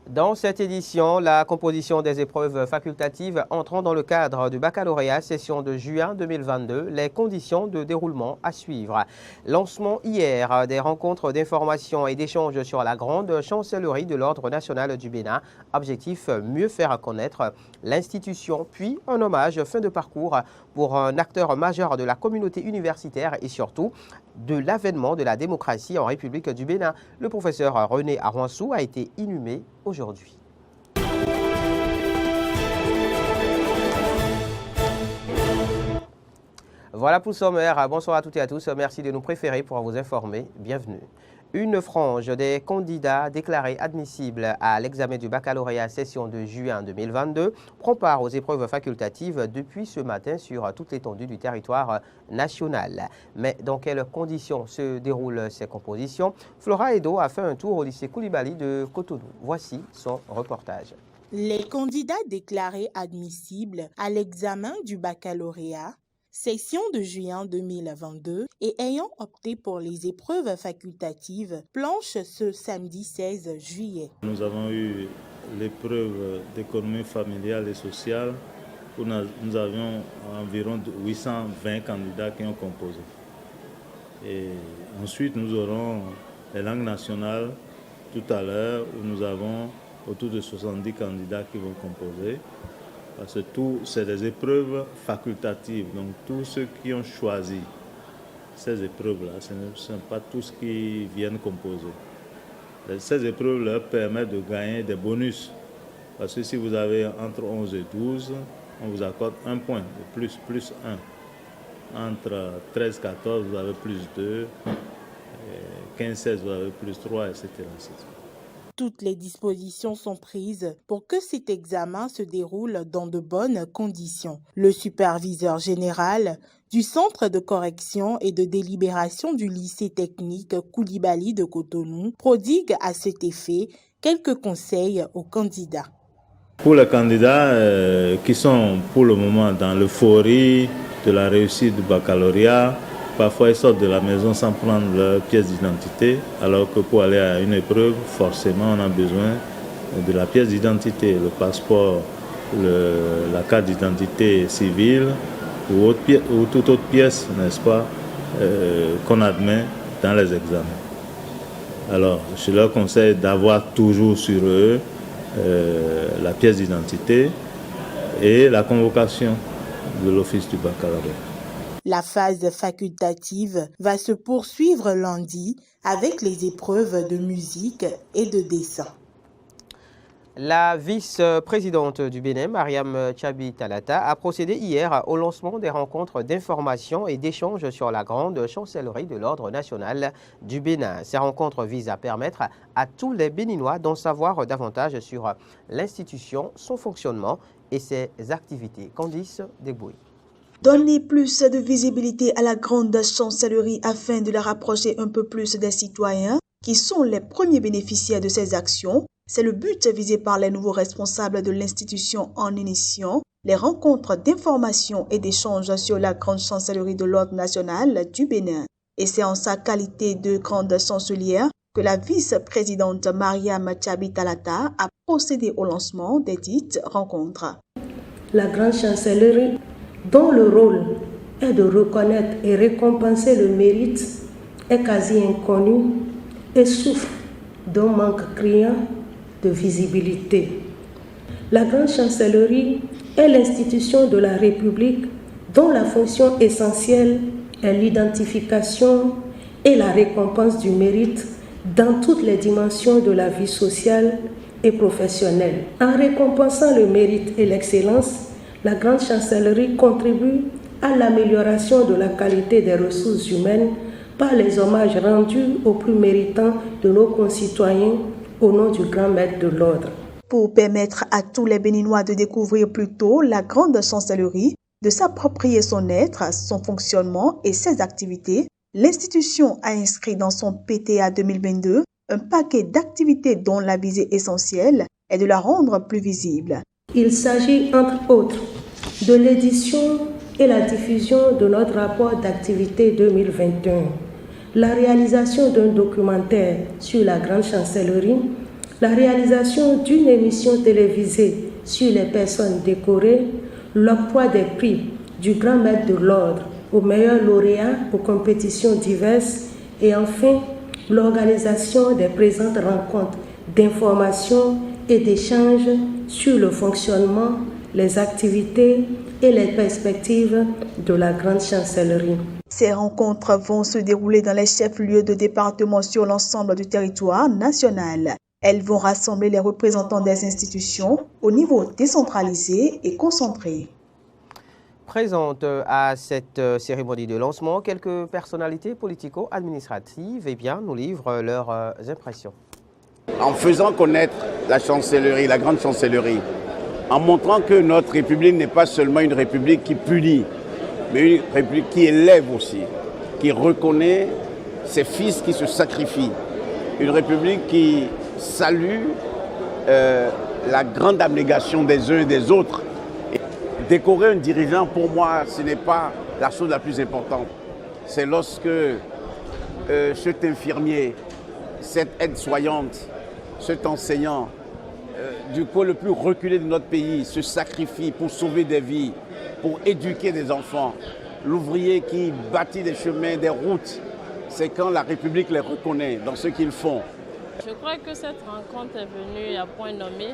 Dans cette édition, la composition des épreuves facultatives entrant dans le cadre du baccalauréat session de juin 2022, les conditions de déroulement à suivre. Lancement hier des rencontres d'information et d'échanges sur la grande chancellerie de l'Ordre national du Bénin. Objectif, mieux faire connaître l'institution, puis un hommage fin de parcours pour un acteur majeur de la communauté universitaire et surtout de l'avènement de la démocratie en République du Bénin. Le professeur René Arwansou a été inhumé aujourd'hui. Voilà pour le sommaire. Bonsoir à toutes et à tous. Merci de nous préférer pour vous informer. Bienvenue. Une frange des candidats déclarés admissibles à l'examen du baccalauréat session de juin 2022 prend part aux épreuves facultatives depuis ce matin sur toute l'étendue du territoire national. Mais dans quelles conditions se déroulent ces compositions? Flora Edo a fait un tour au lycée Koulibaly de Cotonou. Voici son reportage. Les candidats déclarés admissibles à l'examen du baccalauréat session de juin 2022 et ayant opté pour les épreuves facultatives planchent ce samedi 16 juillet. Nous avons eu l'épreuve d'économie familiale et sociale où nous avions environ 820 candidats qui ont composé. Et ensuite, nous aurons les langues nationales tout à l'heure où nous avons autour de 70 candidats qui vont composer. Parce que tout, c'est des épreuves facultatives. Donc, tous ceux qui ont choisi ces épreuves-là, ce ne sont pas tous qui viennent composer. Ces épreuves leur permettent de gagner des bonus. Parce que si vous avez entre 11 et 12, on vous accorde un point de plus 1. Entre 13 et 14, vous avez plus 2. 15 16, vous avez plus 3, etc. Toutes les dispositions sont prises pour que cet examen se déroule dans de bonnes conditions. Le superviseur général du Centre de correction et de délibération du lycée technique Koulibaly de Cotonou prodigue à cet effet quelques conseils aux candidats. Pour les candidats qui sont pour le moment dans l'euphorie de la réussite du baccalauréat, parfois, ils sortent de la maison sans prendre leur pièce d'identité, alors que pour aller à une épreuve, forcément, on a besoin de la pièce d'identité, le passeport, la carte d'identité civile ou toute autre pièce, n'est-ce pas, qu'on admet dans les examens. Alors, je leur conseille d'avoir toujours sur eux la pièce d'identité et la convocation de l'office du baccalauréat. La phase facultative va se poursuivre lundi avec les épreuves de musique et de dessin. La vice-présidente du Bénin, Mariam Tchabi Talata, a procédé hier au lancement des rencontres d'information et d'échange sur la grande chancellerie de l'Ordre national du Bénin. Ces rencontres visent à permettre à tous les Béninois d'en savoir davantage sur l'institution, son fonctionnement et ses activités. Candice Debouy. Donner plus de visibilité à la grande chancellerie afin de la rapprocher un peu plus des citoyens qui sont les premiers bénéficiaires de ces actions, c'est le but visé par les nouveaux responsables de l'institution en initiant les rencontres d'information et d'échange sur la grande chancellerie de l'Ordre national du Bénin. Et c'est en sa qualité de grande chancelière que la vice-présidente Mariam Tchabi Talata a procédé au lancement des dites rencontres. La grande chancellerie, dont le rôle est de reconnaître et récompenser le mérite, est quasi inconnu et souffre d'un manque criant de visibilité. La grande chancellerie est l'institution de la République dont la fonction essentielle est l'identification et la récompense du mérite dans toutes les dimensions de la vie sociale et professionnelle. En récompensant le mérite et l'excellence, la grande chancellerie contribue à l'amélioration de la qualité des ressources humaines par les hommages rendus aux plus méritants de nos concitoyens au nom du grand maître de l'ordre. Pour permettre à tous les Béninois de découvrir plus tôt la grande chancellerie, de s'approprier son être, son fonctionnement et ses activités, l'institution a inscrit dans son PTA 2022 un paquet d'activités dont la visée essentielle est de la rendre plus visible. Il s'agit, entre autres, de l'édition et la diffusion de notre rapport d'activité 2021, la réalisation d'un documentaire sur la grande chancellerie, la réalisation d'une émission télévisée sur les personnes décorées, l'octroi des prix du grand maître de l'ordre aux meilleurs lauréats aux compétitions diverses et enfin l'organisation des présentes rencontres d'information et d'échange sur le fonctionnement, les activités et les perspectives de la grande chancellerie. Ces rencontres vont se dérouler dans les chefs-lieux de département sur l'ensemble du territoire national. Elles vont rassembler les représentants des institutions au niveau décentralisé et concentré. Présentes à cette cérémonie de lancement, quelques personnalités politico-administratives nous livrent leurs impressions. En faisant connaître la chancellerie, la grande chancellerie, en montrant que notre République n'est pas seulement une République qui punit, mais une République qui élève aussi, qui reconnaît ses fils qui se sacrifient, une République qui salue la grande abnégation des uns et des autres. Et décorer un dirigeant, pour moi, ce n'est pas la chose la plus importante. C'est lorsque cet infirmier, cette aide-soignante, cet enseignant, du coin le plus reculé de notre pays, se sacrifie pour sauver des vies, pour éduquer des enfants. L'ouvrier qui bâtit des chemins, des routes, c'est quand la République les reconnaît dans ce qu'ils font. Je crois que cette rencontre est venue à point nommé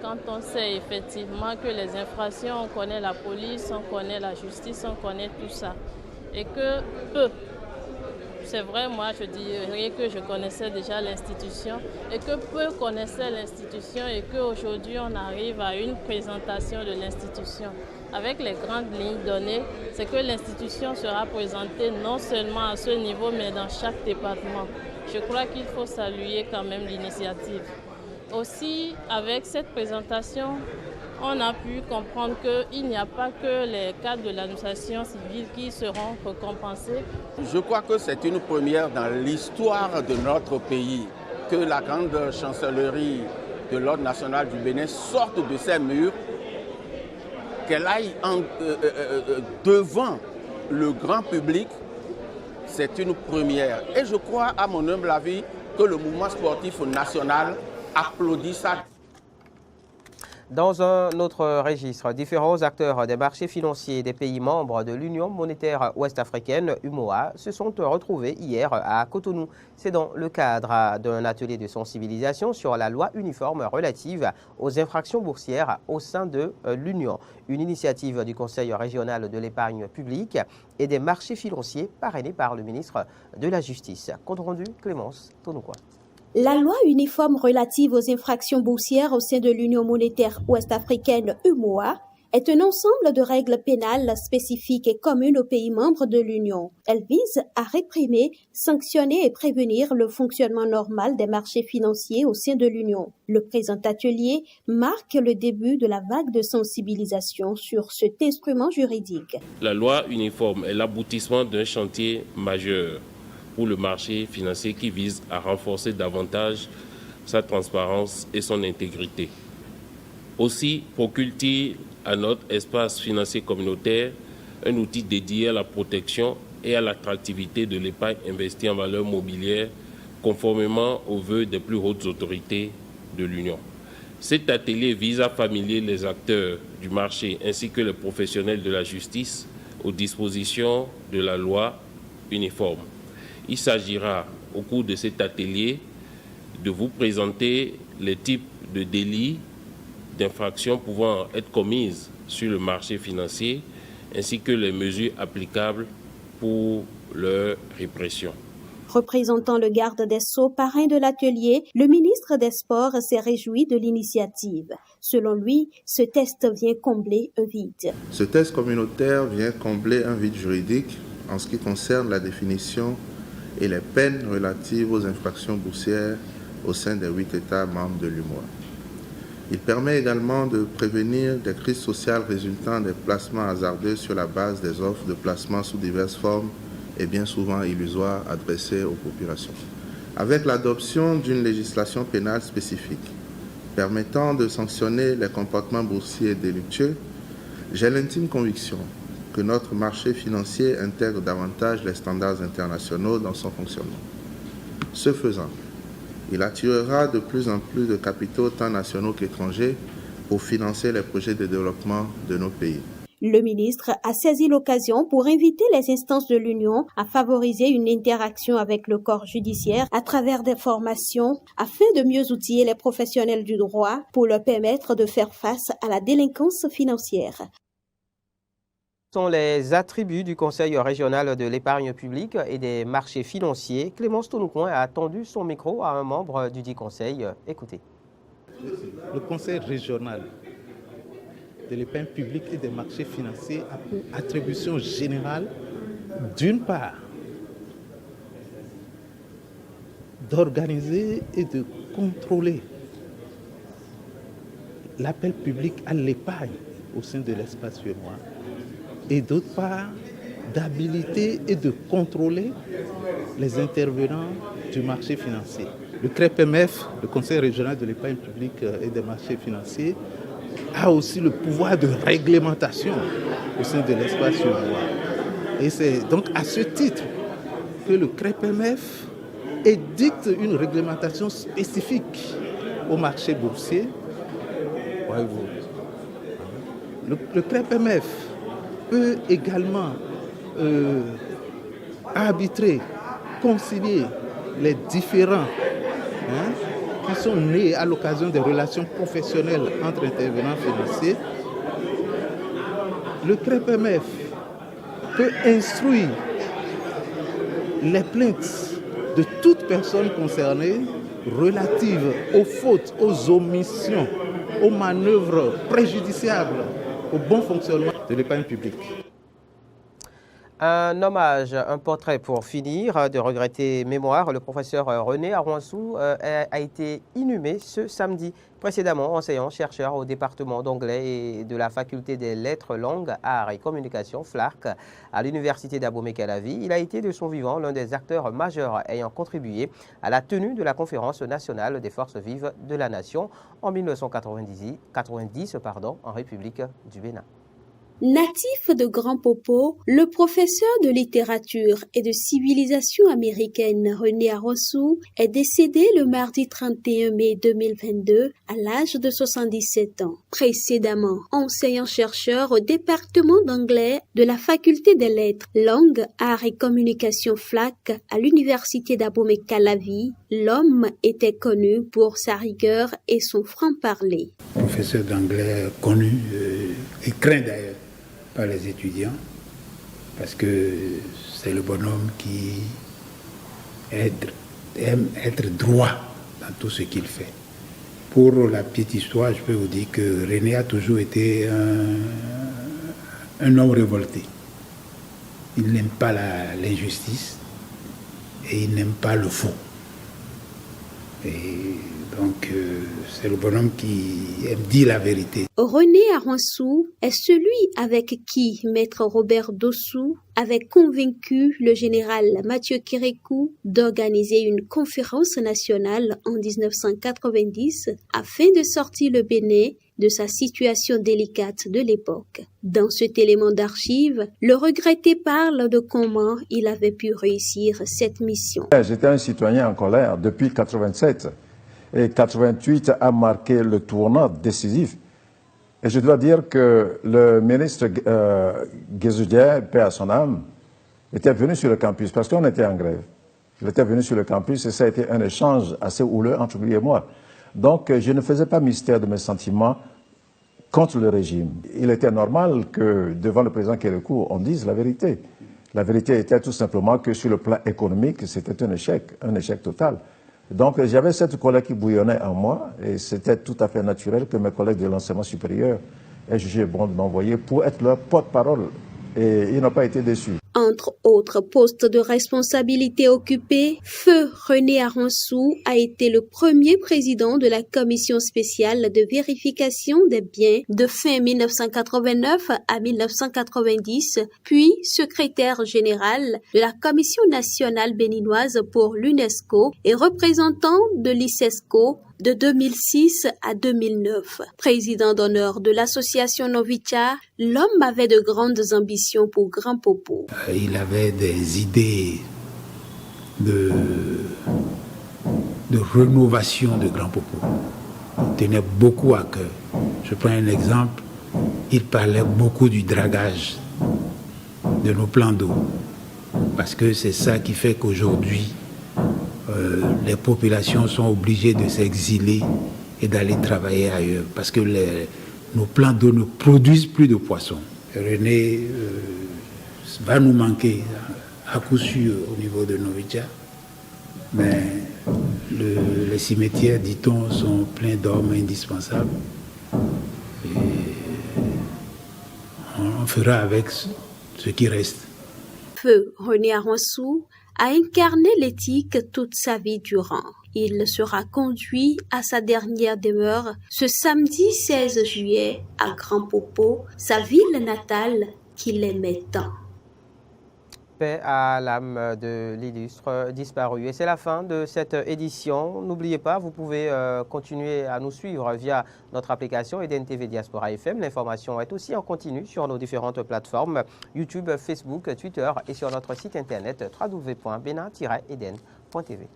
quand on sait effectivement que les infractions, on connaît la police, on connaît la justice, on connaît tout ça. Et que peu, c'est vrai, moi je dirais que je connaissais déjà l'institution et que peu connaissaient l'institution et qu'aujourd'hui on arrive à une présentation de l'institution. Avec les grandes lignes données, c'est que l'institution sera présentée non seulement à ce niveau mais dans chaque département. Je crois qu'il faut saluer quand même l'initiative. Aussi, avec cette présentation, on a pu comprendre qu'il n'y a pas que les cadres de l'administration civile qui seront récompensés. Je crois que c'est une première dans l'histoire de notre pays que la grande chancellerie de l'ordre national du Bénin sorte de ses murs, qu'elle aille devant le grand public. C'est une première. Et je crois, à mon humble avis, que le mouvement sportif national applaudit ça. Dans un autre registre, différents acteurs des marchés financiers des pays membres de l'Union monétaire ouest-africaine, UMOA, se sont retrouvés hier à Cotonou. C'est dans le cadre d'un atelier de sensibilisation sur la loi uniforme relative aux infractions boursières au sein de l'Union. Une initiative du Conseil régional de l'épargne publique et des marchés financiers parrainée par le ministre de la Justice. Compte rendu, Clémence Tonoukoua. La loi uniforme relative aux infractions boursières au sein de l'Union monétaire ouest-africaine UMOA est un ensemble de règles pénales spécifiques et communes aux pays membres de l'Union. Elle vise à réprimer, sanctionner et prévenir le fonctionnement normal des marchés financiers au sein de l'Union. Le présent atelier marque le début de la vague de sensibilisation sur cet instrument juridique. La loi uniforme est l'aboutissement d'un chantier majeur pour le marché financier qui vise à renforcer davantage sa transparence et son intégrité. Aussi, procure-t-il à notre espace financier communautaire un outil dédié à la protection et à l'attractivité de l'épargne investie en valeurs mobilières conformément aux vœux des plus hautes autorités de l'Union. Cet atelier vise à familiariser les acteurs du marché ainsi que les professionnels de la justice aux dispositions de la loi uniforme. Il s'agira, au cours de cet atelier, de vous présenter les types de délits, d'infractions pouvant être commises sur le marché financier, ainsi que les mesures applicables pour leur répression. Représentant le garde des Sceaux, parrain de l'atelier, le ministre des Sports s'est réjoui de l'initiative. Selon lui, ce test vient combler un vide. Ce test communautaire vient combler un vide juridique en ce qui concerne la définition et les peines relatives aux infractions boursières au sein des 8 États membres de l'UMOA. Il permet également de prévenir des crises sociales résultant des placements hasardeux sur la base des offres de placement sous diverses formes et bien souvent illusoires adressées aux populations. Avec l'adoption d'une législation pénale spécifique permettant de sanctionner les comportements boursiers délictueux, j'ai l'intime conviction que notre marché financier intègre davantage les standards internationaux dans son fonctionnement. Ce faisant, Il attirera de plus en plus de capitaux tant nationaux qu'étrangers pour financer les projets de développement de nos pays. Le ministre a saisi l'occasion pour inviter les instances de l'Union à favoriser une interaction avec le corps judiciaire à travers des formations afin de mieux outiller les professionnels du droit pour leur permettre de faire face à la délinquance financière. Ce sont les attributs du Conseil régional de l'épargne publique et des marchés financiers. Clémence Tounoucoin a tendu son micro à un membre du dit conseil. Écoutez. Le Conseil régional de l'épargne publique et des marchés financiers a pour attribution générale, d'une part, d'organiser et de contrôler l'appel public à l'épargne au sein de l'espace suédois, et d'autre part, d'habiliter et de contrôler les intervenants du marché financier. Le CREPMF, le Conseil régional de l'épargne publique et des marchés financiers, a aussi le pouvoir de réglementation au sein de l'espace suédois. Et c'est donc à ce titre que le CREPMF édicte une réglementation spécifique au marché boursier. Le CREPMF peut également arbitrer, concilier les différends qui sont nés à l'occasion des relations professionnelles entre intervenants financiers. Le CREPMF peut instruire les plaintes de toute personne concernée relatives aux fautes, aux omissions, aux manœuvres préjudiciables au bon fonctionnement de l'épargne publique. Un hommage, un portrait pour finir, de regretter mémoire. Le professeur René Arwansou a été inhumé ce samedi. Précédemment, enseignant-chercheur au département d'anglais et de la faculté des lettres, langues, arts et communications, FLARC, à l'université d'Abomey-Calavi. Il a été de son vivant l'un des acteurs majeurs ayant contribué à la tenue de la conférence nationale des forces vives de la nation en 1990 en République du Bénin. Natif de Grand Popo, le professeur de littérature et de civilisation américaine René Arwansou est décédé le mardi 31 mai 2022 à l'âge de 77 ans. Précédemment, enseignant-chercheur au département d'anglais de la faculté des lettres, langues, arts et communications FLAC à l'université d'Abomey-Calavi, l'homme était connu pour sa rigueur et son franc-parler. Professeur d'anglais connu et craint d'ailleurs par les étudiants, parce que c'est le bonhomme qui aime être droit dans tout ce qu'il fait. Pour la petite histoire, je peux vous dire que René a toujours été un homme révolté. Il n'aime pas l'injustice et il n'aime pas le faux. Et donc, c'est le bonhomme qui aime dire la vérité. René Arwansou est celui avec qui Maître Robert Dossou avait convaincu le général Mathieu Kérékou d'organiser une conférence nationale en 1990 afin de sortir le Bénin de sa situation délicate de l'époque. Dans cet élément d'archive, le regretté parle de comment il avait pu réussir cette mission. J'étais un citoyen en colère depuis 87 et 88 a marqué le tournant décisif. Et je dois dire que le ministre Guézoudier, paix à son âme, était venu sur le campus parce qu'on était en grève. Il était venu sur le campus et ça a été un échange assez houleux entre lui et moi. Donc, je ne faisais pas mystère de mes sentiments contre le régime. Il était normal que, devant le président Kérékou, on dise la vérité. La vérité était tout simplement que sur le plan économique, c'était un échec total. Donc, j'avais cette colère qui bouillonnait en moi et c'était tout à fait naturel que mes collègues de l'enseignement supérieur aient jugé bon de m'envoyer pour être leur porte-parole. Et ils n'ont pas été déçus. Entre autres postes de responsabilité occupés, Feu René Arwansou a été le premier président de la commission spéciale de vérification des biens de fin 1989 à 1990, puis secrétaire général de la Commission nationale béninoise pour l'UNESCO et représentant de l'ICESCO de 2006 à 2009. Président d'honneur de l'association Novicha, l'homme avait de grandes ambitions pour Grand Popo. Il avait des idées de de rénovation de Grand Popo. Il tenait beaucoup à cœur. Je prends un exemple, il parlait beaucoup du dragage de nos plans d'eau. Parce que c'est ça qui fait qu'aujourd'hui, les populations sont obligées de s'exiler et d'aller travailler ailleurs. Parce que nos plans d'eau ne produisent plus de poissons. René va nous manquer à coup sûr au niveau de Novidia. Mais les cimetières, dit-on, sont pleins d'hommes indispensables. Et on fera avec ce qui reste. Feu René Aronsou a incarné l'éthique toute sa vie durant. Il sera conduit à sa dernière demeure ce samedi 16 juillet à Grand Popo, sa ville natale qu'il aimait tant. Paix à l'âme de l'illustre disparu. Et c'est la fin de cette édition. N'oubliez pas, vous pouvez continuer à nous suivre via notre application Eden TV Diaspora FM. L'information est aussi en continu sur nos différentes plateformes YouTube, Facebook, Twitter et sur notre site internet www.benin-eden.tv.